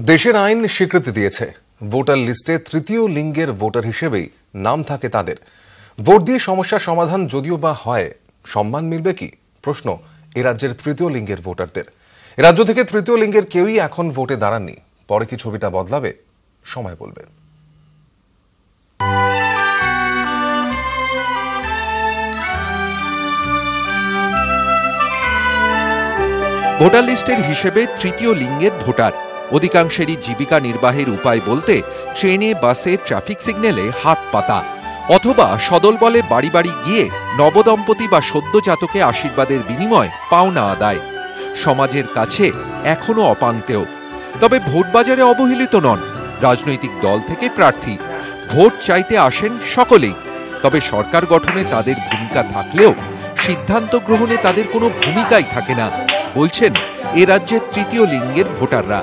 দেশের আইন স্বীকৃতি দিয়েছে ভোটার লিস্টে তৃতীয় লিঙ্গের ভোটার হিসেবেই নাম থাকে তাদের। ভোট দিয়ে সমস্যার সমাধান যদিও বা হয়, সম্মান মিলবে কি প্রশ্ন এ রাজ্যের তৃতীয় লিঙ্গের ভোটারদের। রাজ্য থেকে তৃতীয় লিঙ্গের কেউই এখন ভোটে দাঁড়াননি। পরে কি ছবিটা বদলাবে সময় বলবে। ভোটার লিস্টের হিসেবে তৃতীয় লিঙ্গের ভোটার। অধিকাংশেরই জীবিকা নির্বাহের উপায় বলতে ট্রেনে, বাসে, ট্রাফিক সিগন্যালে হাত পাতা, অথবা সদল বলে বাড়ি বাড়ি গিয়ে নবদম্পতি বা সদ্যজাতকে আশীর্বাদের বিনিময় পাওনা আদায়। সমাজের কাছে এখনো অপান্তেয়। তবে ভোট বাজারে অবহেলিত নন। রাজনৈতিক দল থেকে প্রার্থী ভোট চাইতে আসেন সকলেই। তবে সরকার গঠনে তাদের ভূমিকা থাকলেও সিদ্ধান্ত গ্রহণে তাদের কোনো ভূমিকাই থাকে না, বলছেন এ রাজ্যের তৃতীয় লিঙ্গের ভোটাররা।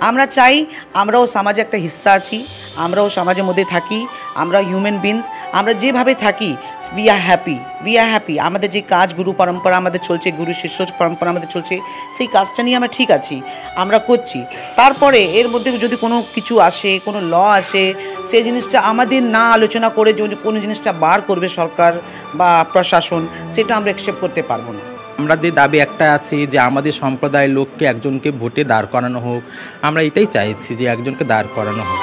আমরা চাই আমরাও সমাজে একটা হিস্সা আছি, আমরাও সমাজের মধ্যে থাকি, আমরা হিউম্যান বিংস, আমরা যেভাবে থাকি উই আর হ্যাপি। আমাদের যে কাজ গুরু পরম্পরা আমাদের চলছে, গুরু শিষ্য পরম্পরা আমাদের চলছে, সেই কাজটা নিয়ে আমরা ঠিক আছি, আমরা করছি। তারপরে এর মধ্যে যদি কোনো কিছু আসে, কোনো ল আসে, সেই জিনিসটা আমাদের না আলোচনা করে যদি কোনো জিনিসটা বার করবে সরকার বা প্রশাসন, সেটা আমরা অ্যাকসেপ্ট করতে পারবো না। আমাদের দাবি একটা আছে যে আমাদের সম্প্রদায়ের লোককে একজনকে ভোটে দাঁড় করানো হোক। আমরা এটাই চাইছি যে একজনকে দাঁড় করানো হোক।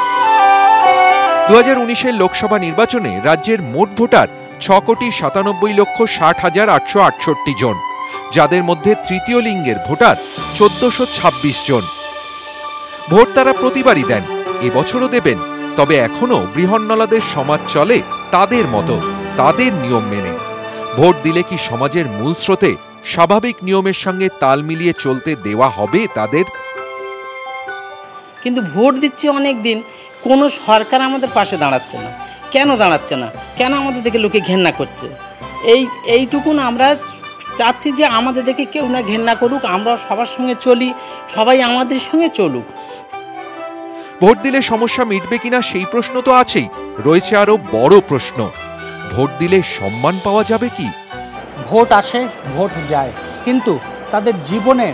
2019-এর লোকসভা নির্বাচনে রাজ্যের মোট ভোটার 6,97,60,868 জন, যাদের মধ্যে তৃতীয় লিঙ্গের ভোটার 1,426 জন। ভোট তারা প্রতিবারই দেন, এবছরও দেবেন। তবে এখনো বৃহন্নলাদের সমাজ চলে তাদের মতো, তাদের নিয়ম মেনে। ভোট দিলে কি সমাজের মূল স্রোতে স্বাভাবিক নিয়মের সঙ্গে তাল মিলিয়ে চলতে দেওয়া হবে তাদের? কিন্তু ভোট দিচ্ছে অনেক দিন, কোনো সরকার আমাদের পাশে দাঁড়াচ্ছে না। কেন দাঁড়াচ্ছে না? কেন আমাদের দেখে লোকে ঘেন্না করছে? এইটুকুন আমরা চাচ্ছি যে আমাদের দেখে কেউ না ঘেন্না করুক, আমরা সবার সঙ্গে চলি, সবাই আমাদের সঙ্গে চলুক। ভোট দিলে সমস্যা মিটবে কিনা সেই প্রশ্ন তো আছেই, রয়েছে আরো বড় প্রশ্ন, ভোট দিলে সম্মান পাওয়া যাবে কি? ভোট আসে, ভোট যায়, কিন্তু তাদের জীবনে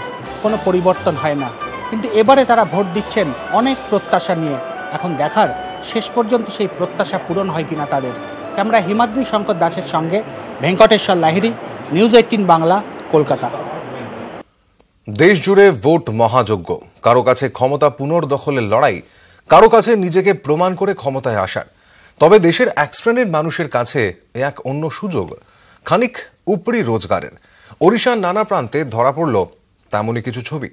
কোনো পরিবর্তন হয় না। কিন্তু এবারে তারা ভোট দিচ্ছেন অনেক প্রত্যাশা নিয়ে। এখন দেখার শেষ পর্যন্ত সেই প্রত্যাশা পূরণ হয় কিনা তাদের। ক্যামেরা হিমাদ্রি শঙ্কর দাসের সঙ্গে ভেঙ্কটেশ্বর লাহিড়ী, নিউজ 18 বাংলা, কলকাতা। দেশ জুড়ে ভোট মহাযজ্ঞ। কারো কাছে ক্ষমতা পুনর্দখলের লড়াই, কারো কাছে নিজেকে প্রমাণ করে ক্ষমতায় আসার। তবে দেশের এক শ্রেণীর মানুষের কাছে এক অন্য সুযোগ, খানিক উপরি রোজগারের। ওড়িশার নানা প্রান্তে ধরা পড়ল তেমনই কিছু ছবি।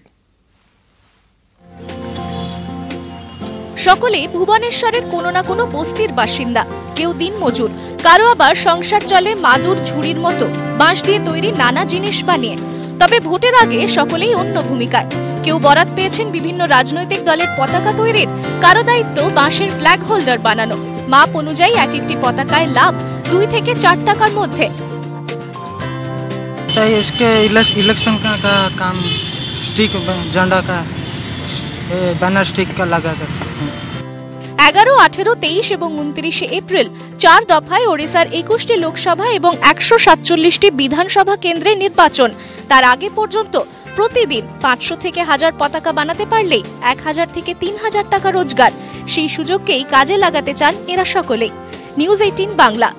সকলেই ভুবনেশ্বরের কোনো না কোনো বস্তির বাসিন্দা। কেউ দিনমজুর, কারো আবার সংসার চলে মাদুর ঝুড়ির মতো বাঁশ দিয়ে তৈরি নানা জিনিস বানিয়ে। তবে ভোটের আগে সকলেই অন্য ভূমিকায়। কেউ বরাত পেয়েছেন বিভিন্ন রাজনৈতিক দলের পতাকা তৈরির, কারো দায়িত্ব বাঁশের ফ্ল্যাগ হোল্ডার বানানো। মাপ অনুযায়ী এক একটি পতাকায় লাভ 2 থেকে 4 টাকার মধ্যে। इलेक्शन का काम स्टिक झंडा का बैनर स्टिक का लगा कर सकते हैं। 11, 18, 23 এবং 29 এপ্রিল 4 দফায় ওড়িশার 21টি লোকসভা এবং 147টি বিধানসভা কেন্দ্রে নির্বাচন। তার আগে পর্যন্ত প্রতিদিন 500 থেকে 1000 পতাকা বানাতে পারলেই 1000 থেকে 3000 টাকা রোজগার। সেই সুযোগকেই কাজে লাগাতে চান এরা সকলেই। নিউজ 18 বাংলা।